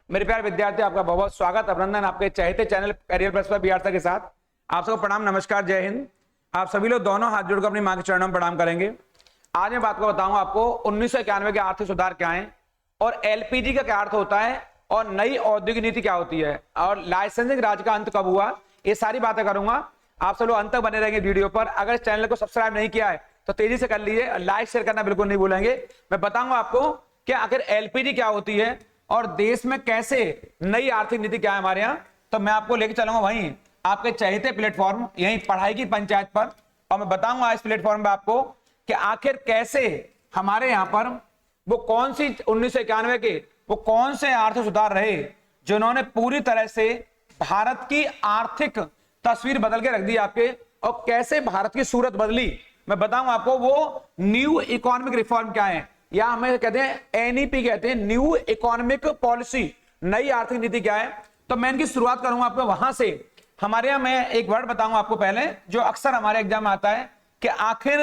मेरे प्यारे विद्यार्थी, आपका बहुत बहुत स्वागत, अभिनंदन आपके चहेते चैनल करियर प्लस पर बिहार के साथ। आप सबको प्रणाम, नमस्कार, जय हिंद। आप सभी लोग दोनों हाथ जोड़कर अपनी मां के चरणों में प्रणाम करेंगे। आज मैं बात को बताऊंगा आपको 1991 के आर्थिक सुधार क्या है और एलपीजी का क्या अर्थ होता है और नई औद्योगिक नीति क्या होती है और लाइसेंसिंग राज का अंत कब हुआ। ये सारी बातें करूंगा। आप सब लोग अंत तक बने रहेंगे वीडियो पर। अगर इस चैनल को सब्सक्राइब नहीं किया है तो तेजी से कर लीजिए, लाइक शेयर करना बिल्कुल नहीं भूलेंगे। मैं बताऊंगा आपको कि आखिर एलपीजी क्या होती है और देश में कैसे नई आर्थिक नीति क्या है हमारे यहाँ। तो मैं आपको लेकर चलूंगा वहीं आपके चहेते प्लेटफॉर्म, यहीं पढ़ाई की पंचायत पर, और मैं बताऊंगा इस प्लेटफॉर्म पर आपको कि आखिर कैसे हमारे यहाँ पर वो कौन सी 1991 के वो कौन से आर्थिक सुधार रहे जिन्होंने पूरी तरह से भारत की आर्थिक तस्वीर बदल के रख दी आपके, और कैसे भारत की सूरत बदली। मैं बताऊंगा आपको वो न्यू इकोनॉमिक रिफॉर्म क्या है, या हमें कहते हैं एनईपी, कहते हैं न्यू इकोनॉमिक पॉलिसी, नई आर्थिक नीति क्या है। तो मैं इनकी शुरुआत करूंगा आपको वहां से। हमारे यहां मैं एक वर्ड बताऊंगा आपको पहले, जो अक्सर हमारे एग्जाम में आता है कि आखिर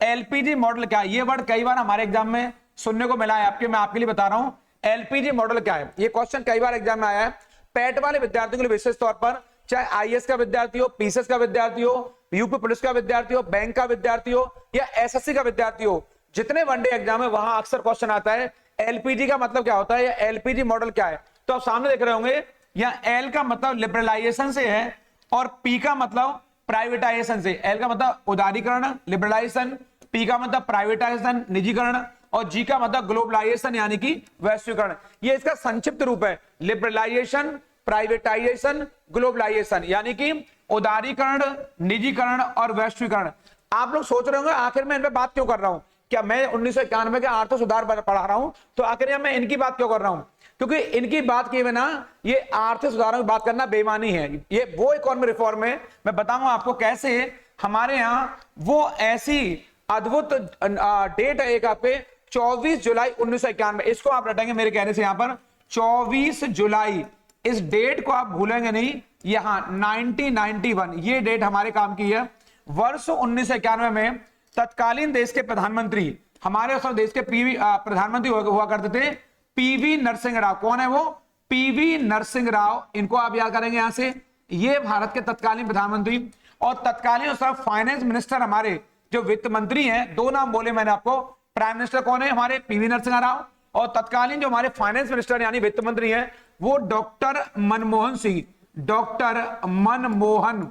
एलपीजी मॉडल क्या है। ये वर्ड कई बार हमारे एग्जाम में सुनने को मिला है आपके, मैं आपके लिए बता रहा हूं एलपीजी मॉडल क्या है। ये क्वेश्चन कई बार एग्जाम में आया है। पैट वाले विद्यार्थियों के लिए विशेष तौर पर, चाहे आईएएस का विद्यार्थी हो, पीसीएस का विद्यार्थी हो, यूपी पुलिस का विद्यार्थी हो, बैंक का विद्यार्थी हो या एसएससी का विद्यार्थी हो, जितने वनडे एग्जाम है वहां अक्सर क्वेश्चन आता है एलपीजी का मतलब क्या होता है या एलपीजी मॉडल क्या है। तो आप सामने देख रहे होंगे, यहाँ एल का मतलब लिबरलाइजेशन से है और पी का मतलब प्राइवेटाइजेशन से। एल का मतलब उदारीकरण, लिबरलाइजेशन, पी का मतलब प्राइवेटाइजेशन, निजीकरण, और जी का मतलब ग्लोबलाइजेशन यानी कि वैश्वीकरण। ये इसका संक्षिप्त रूप है, लिबरलाइजेशन, प्राइवेटाइजेशन, ग्लोबलाइजेशन, यानी कि उदारीकरण, निजीकरण और वैश्वीकरण। आप लोग सोच रहे होंगे आखिर मैं इन पे बात क्यों कर रहा हूं, क्या मैं 1991 के आर्थिक सुधार पढ़ा रहा हूं तो आखिर मैं इनकी बात क्यों कर रहा हूं। क्योंकि इनकी बात किए बिना ये आर्थिक सुधारों की बात करना बेईमानी है। ये वो इकोनॉमिक रिफॉर्म है, मैं बताऊंगा आपको कैसे हमारे यहाँ वो ऐसी अद्भुत डेट है एक आपके 24 जुलाई 1991। इसको आप रटेंगे मेरे कहने से, यहां पर 24 जुलाई, इस डेट को आप भूलेंगे नहीं। यहां 1991 ये डेट हमारे काम की है। वर्ष 1991 में तत्कालीन देश के प्रधानमंत्री, हमारे उस देश के प्रधानमंत्री हुआ करते थे पीवी नरसिंह राव। कौन है वो? पीवी नरसिंह राव। इनको आप याद करेंगे यहां से, ये भारत के तत्कालीन प्रधानमंत्री। और तत्कालीन उस फाइनेंस मिनिस्टर हमारे जो वित्त मंत्री हैं, दो नाम बोले मैंने आपको। प्राइम मिनिस्टर कौन है? हमारे पीवी नरसिंह राव। और तत्कालीन जो हमारे फाइनेंस मिनिस्टर यानी वित्त मंत्री हैं वो डॉक्टर मनमोहन सिंह। डॉक्टर मनमोहन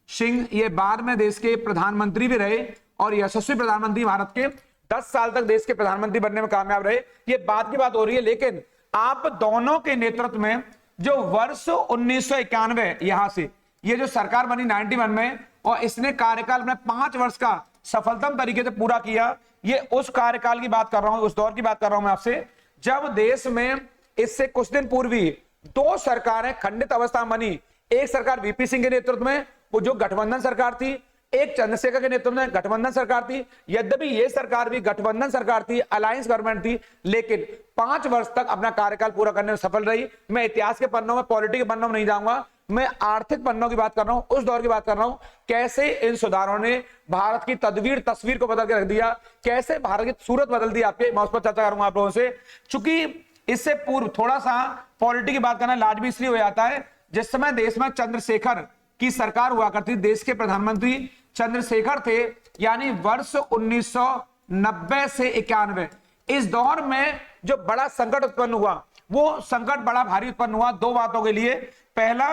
सिंह ये बाद में देश के प्रधानमंत्री भी रहे और यशस्वी प्रधानमंत्री, भारत के 10 साल तक देश के प्रधानमंत्री बनने में कामयाब रहे। ये बात की बात हो रही है, लेकिन आप दोनों के नेतृत्व में जो वर्ष 1991 यहां से ये जो सरकार बनी 91 में, और इसने कार्यकाल में 5 वर्ष का सफलतम तरीके से पूरा किया। ये उस कार्यकाल की बात कर रहा हूं, उस दौर की बात कर रहा हूं मैं आपसे, जब देश में इससे कुछ दिन पूर्व ही 2 सरकारें खंडित अवस्था में बनी। एक सरकार वीपी सिंह के नेतृत्व में, वो जो गठबंधन सरकार थी, एक चंद्रशेखर के नेतृत्व में गठबंधन सरकार थी। यद्यपि ये सरकार भी गठबंधन सरकार थी, अलायंस गवर्नमेंट थी, लेकिन 5 वर्ष तक अपना कार्यकाल पूरा करने में सफल रही। मैं इतिहास के पन्नों में, पॉलिटिक्स के पन्नों में नहीं जाऊंगा, मैं आर्थिक पन्नों की बात कर रहा हूं, उस दौर की बात कर रहा हूं। कैसे इन सुधारों ने भारत की तस्वीर को बदल के रख दिया, कैसे भारत की सूरत बदल दी आपके, मैं उस पर चर्चा करूंगा आप लोगों से। चूंकि इससे पूर्व थोड़ा सा पॉलिटिक्स की बात करना लाजमी इसलिए हो जाता है, जिस समय देश में चंद्रशेखर की सरकार हुआ करती, देश के प्रधानमंत्री चंद्रशेखर थे, यानी वर्ष 1990 से 91। इस दौर में जो बड़ा संकट उत्पन्न हुआ, वो संकट बड़ा भारी उत्पन्न हुआ 2 बातों के लिए। पहला,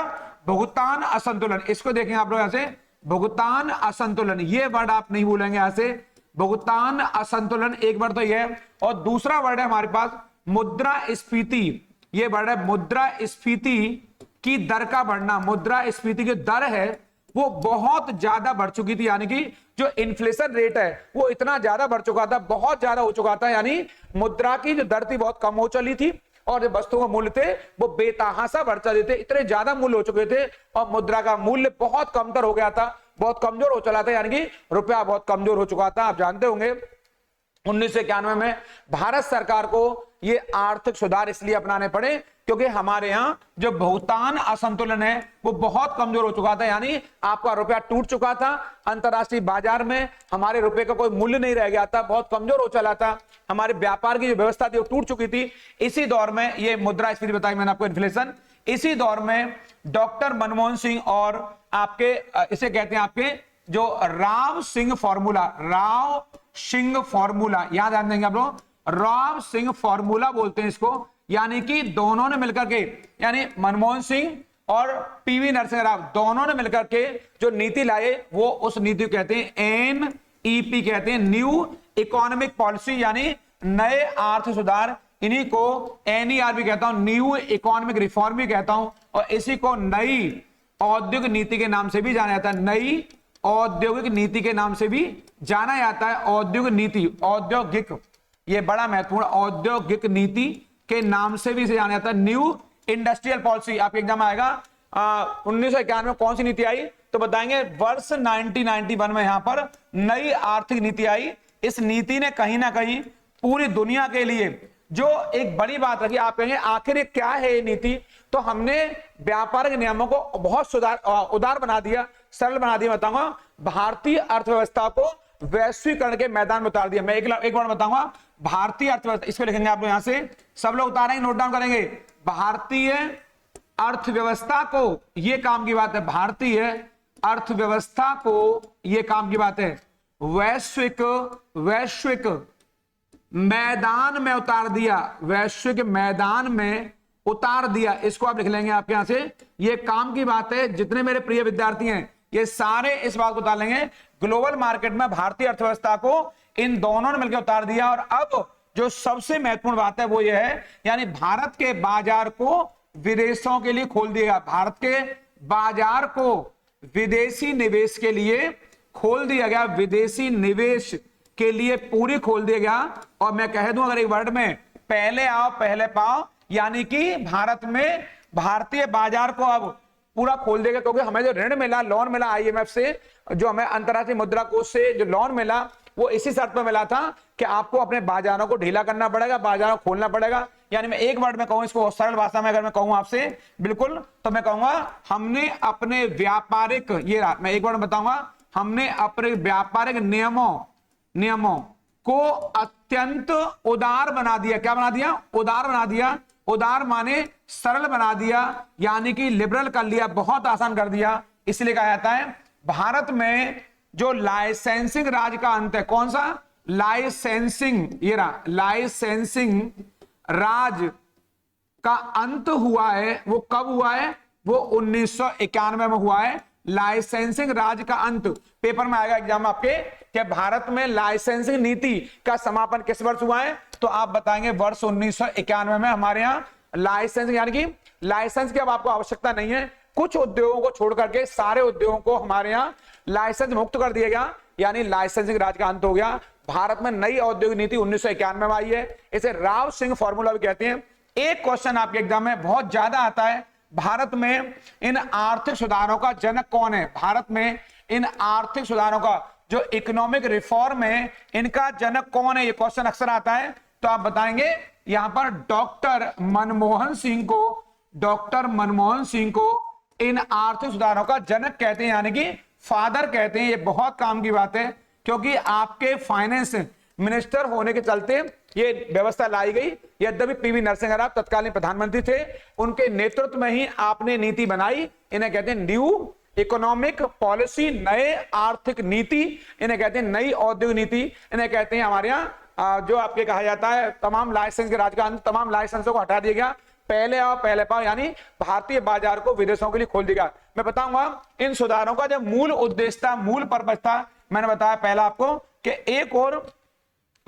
भुगतान असंतुलन। इसको देखें आप लोग यहां से, भुगतान असंतुलन, ये वर्ड आप नहीं भूलेंगे यहां से, भुगतान असंतुलन एक वर्ड तो ये है। और दूसरा वर्ड है हमारे पास मुद्रास्फीति। ये वर्ड है मुद्रास्फीति की दर का बढ़ना। मुद्रास्फीति की दर है वो बहुत ज्यादा बढ़ चुकी थी, यानी कि जो इन्फ्लेशन रेट है वो इतना ज्यादा बढ़ चुका था, बहुत ज्यादा हो चुका था। यानी मुद्रा की जो दर थी बहुत कम हो चली थी और जो वस्तुओं का मूल्य थे वो बेतहाशा बढ़ चले थे, इतने ज्यादा मूल्य हो चुके थे और मुद्रा का मूल्य बहुत कमतर हो गया था, बहुत कमजोर हो चला था, यानी कि रुपया बहुत कमजोर हो चुका था। आप जानते होंगे 1991 में भारत सरकार को ये आर्थिक सुधार इसलिए अपनाने पड़े क्योंकि हमारे यहाँ जो भुगतान असंतुलन है वो बहुत कमजोर हो चुका था, यानी आपका रुपया टूट चुका था, अंतरराष्ट्रीय बाजार में हमारे रुपए का कोई मूल्य नहीं रह गया था, बहुत कमजोर हो चला था, हमारे व्यापार की जो व्यवस्था थी वो टूट चुकी थी। इसी दौर में ये मुद्रास्फीति बताई मैंने आपको, इन्फ्लेशन, इसी दौर में डॉक्टर मनमोहन सिंह और आपके इसे कहते हैं आपके जो राव सिंह फॉर्मूला, याद ध्यान देंगे आप लोग, राव सिंह फॉर्मूला बोलते हैं इसको, यानी कि दोनों ने मिलकर के, यानी मनमोहन सिंह और पीवी नरसिंह राव दोनों ने मिलकर के जो नीति लाए वो उस नीति को कहते हैं NEP कहते हैं, न्यू इकोनॉमिक पॉलिसी, यानी नए आर्थिक सुधार, इन्हीं को NER भी कहता हूं, न्यू इकोनॉमिक रिफॉर्म भी कहता हूं, और इसी को नई औद्योगिक नीति के नाम से भी जाना जाता है, नई औद्योगिक नीति के नाम से भी जाना जाता है। औद्योगिक नीति, औद्योगिक, ये बड़ा महत्वपूर्ण, औद्योगिक नीति के नाम से भी इसे जाना जाता है। न्यू इंडस्ट्रियल पॉलिसी आपके एग्जाम में आएगा, 1991 में कौन सी नीति आई तो बताएंगे, वर्ष 1991 में यहां पर नई आर्थिक नीति आई। इस नीति ने कहीं ना कहीं पूरी दुनिया के लिए जो एक बड़ी बात रखी, आप कहेंगे आखिर क्या है ये नीति, तो हमने व्यापारिक नियमों को बहुत उदार बना दिया, सरल बना दिया। बताऊंगा भारतीय अर्थव्यवस्था को वैश्वीकरण के मैदान में उतार दिया। मैं एक बार बताऊंगा भारतीय अर्थव्यवस्था, इसको लिखेंगे आप लोग, यहां से सब लोग उतारेंगे, नोट डाउन करेंगे। भारतीय अर्थव्यवस्था को, ये काम की बात है, भारतीय अर्थव्यवस्था को ये काम की बात है, वैश्विक मैदान में उतार दिया, वैश्विक मैदान में उतार दिया। इसको आप लिख लेंगे आपके यहां से, ये काम की बात है। जितने मेरे प्रिय विद्यार्थी हैं ये सारे इस बात को उतार लेंगे, ग्लोबल मार्केट में भारतीय अर्थव्यवस्था को इन दोनों ने मिलकर उतार दिया। और अब जो सबसे महत्वपूर्ण बात है वो ये है, यानी भारत के बाजार को विदेशों के लिए खोल दिया, भारत के बाजार को विदेशी निवेश के लिए खोल दिया गया, विदेशी निवेश के लिए पूरी खोल दिया गया। और मैं कह दूं अगर एक वर्ड में, पहले आओ पहले पाओ, यानी कि भारत में भारतीय बाजार को अब पूरा खोल देगा, क्योंकि हमें जो ऋण मिला, लोन मिला IMF से, जो हमें अंतर्राष्ट्रीय मुद्रा कोष से जो लोन मिला, वो इसी शर्त पर मिला था कि आपको अपने बाजारों को ढीला करना पड़ेगा, बाजारों को खोलना पड़ेगा। यानी मैं एक वर्ड में कहूं इसको, सरल भाषा में अगर मैं कहूं आपसे बिल्कुल, तो मैं कहूंगा हमने अपने व्यापारिक, ये मैं एक वर्ड में बताऊंगा, हमने अपने व्यापारिक नियमों को अत्यंत उदार बना दिया। क्या बना दिया? उदार बना दिया। उदार माने सरल बना दिया, यानी कि लिबरल कर लिया, बहुत आसान कर दिया। इसलिए कहा जाता है भारत में जो लाइसेंसिंग राज का अंत है, कौन सा? लाइसेंसिंग, ये रहा, लाइसेंसिंग राज का अंत हुआ है। वो कब हुआ है? वो 1991 में हुआ है। लाइसेंसिंग राज का अंत, पेपर में आएगा एग्जाम आपके, कि भारत में लाइसेंसिंग नीति का समापन किस वर्ष हुआ है, तो आप बताएंगे वर्ष 1991 में हमारे यहाँ लाइसेंसिंग, यानी कि लाइसेंस की अब आपको आवश्यकता नहीं है। कुछ उद्योगों को छोड़ करके सारे उद्योगों को हमारे यहाँ लाइसेंस मुक्त कर दिया गया, यानी लाइसेंसिंग राज का अंत हो गया। भारत में नई औद्योगिक नीति 1991 में आई है। इसे राव सिंह फॉर्मूला भी कहते हैं। एक क्वेश्चन आपके एग्जाम में बहुत ज्यादा आता है, भारत में इन आर्थिक सुधारों का जनक कौन है? भारत में इन आर्थिक सुधारों का जो इकोनॉमिक रिफॉर्म है, इनका जनक कौन है? ये क्वेश्चन अक्सर आता है। तो आप बताएंगे यहां पर डॉक्टर मनमोहन सिंह को इन आर्थिक सुधारों का जनक कहते हैं, यानी कि फादर कहते हैं। ये बहुत काम की बात है, क्योंकि आपके फाइनेंस मिनिस्टर होने के चलते ये व्यवस्था लाई गई। यद्यपि पीवी नरसिंह राव तत्कालीन प्रधानमंत्री थे, उनके नेतृत्व में ही आपने नीति बनाई। इन्हें कहते हैं न्यू इकोनॉमिक पॉलिसी, नए आर्थिक नीति, इन्हें कहते हैं नई औद्योगिक नीति, इन्हें कहते हैं हमारे यहाँ जो आपके कहा जाता है तमाम लाइसेंस के राज का अंत। तमाम लाइसेंसों को हटा दिया गया, पहले आओ पहले पाओ, यानी भारतीय बाजार को विदेशों के लिए खोल दिया। मैं बताऊंगा इन सुधारों का जो मूल उद्देश्य था, मूल पर्पस था, मैंने बताया पहला आपको कि एक और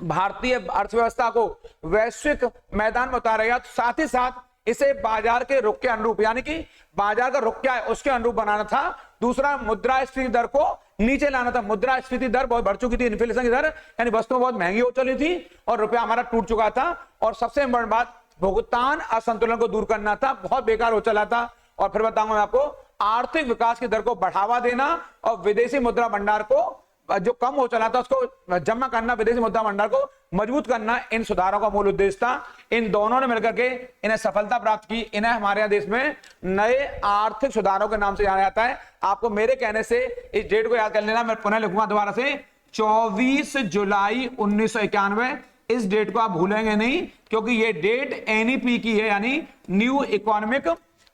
भारतीय अर्थव्यवस्था को वैश्विक मैदान में उतारेगा, साथ ही साथ इसे बाजार के रुख के अनुरूप, यानी कि बाजार का रुख क्या है उसके अनुरूप बनाना था। दूसरा, मुद्रास्फीति दर को नीचे लाना था। मुद्रास्फीति दर बहुत बढ़ चुकी थी, इन्फ्लेशन की दर, यानी वस्तुएं बहुत महंगी हो चली थी और रुपया हमारा टूट चुका था। और सबसे इंपॉर्टेंट बात, भुगतान असंतुलन को दूर करना था, बहुत बेकार हो चला था। और फिर बताऊंगा मैं आपको, आर्थिक विकास की दर को बढ़ावा देना और विदेशी मुद्रा भंडार को जो कम हो चला था उसको जमा करना, विदेशी मुद्रा भंडार को मजबूत करना, इन सुधारों का मूल उद्देश्य था। इन दोनों ने मिलकर के इन्हें सफलता प्राप्त की। इन्हें हमारे यहाँ देश में नए आर्थिक सुधारों के नाम से जाना जाता है। आपको मेरे कहने से इस डेट को याद कर लेना, मैं पुनः लिखूंगा दोबारा से 24 जुलाई 1991। इस डेट को आप भूलेंगे नहीं, क्योंकि ये डेट एनईपी की है, यानी न्यू इकोनॉमिक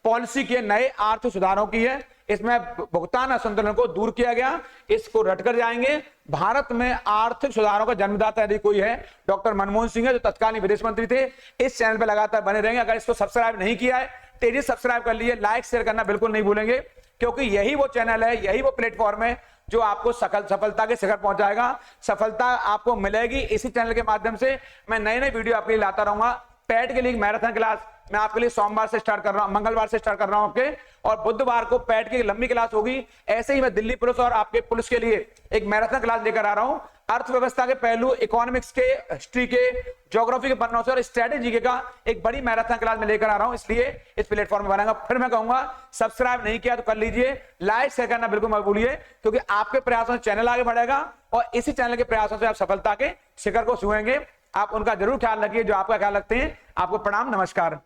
पॉलिसी के नए आर्थिक सुधारों की है। इसमें भुगतान असंतुलन को दूर किया गया, इसको रटकर जाएंगे। भारत में आर्थिक सुधारों का जन्मदाता यदि कोई है, डॉक्टर मनमोहन सिंह है, जो तत्कालीन विदेश मंत्री थे। इस चैनल पर लगातार बने रहेंगे। अगर इसको सब्सक्राइब नहीं किया है, तेजी सब्सक्राइब कर लीजिए, लाइक शेयर करना बिल्कुल नहीं भूलेंगे, क्योंकि यही वो चैनल है, यही वो प्लेटफॉर्म है जो आपको सफलता के शिखर पहुंचाएगा। सफलता आपको मिलेगी इसी चैनल के माध्यम से। मैं नए नए वीडियो आपके लिए लाता रहूंगा। पैट के लिए मैराथन क्लास मैं आपके लिए सोमवार से स्टार्ट कर रहा हूं, मंगलवार से स्टार्ट कर रहा हूं आपके, और बुधवार को पैट की लंबी क्लास होगी। ऐसे ही मैं दिल्ली पुलिस और आपके पुलिस के लिए एक मैराथन क्लास लेकर आ रहा हूं। अर्थव्यवस्था के पहलू, इकोनॉमिक्स के, हिस्ट्री के, ज्योग्राफी के पन्नों से और स्ट्रेटेजी का एक बड़ी मैराथन क्लास में लेकर आ रहा हूं, इसलिए इस प्लेटफॉर्म में बनाऊंगा। फिर मैं कहूंगा सब्सक्राइब नहीं किया तो कर लीजिए, लाइक शेयर करना बिल्कुल मत भूलिए, क्योंकि आपके प्रयासों से चैनल आगे बढ़ेगा और इसी चैनल के प्रयासों से आप सफलता के शिखर को छुएंगे। आप उनका जरूर ख्याल रखिए जो आपका ख्याल रखते हैं। आपको प्रणाम, नमस्कार।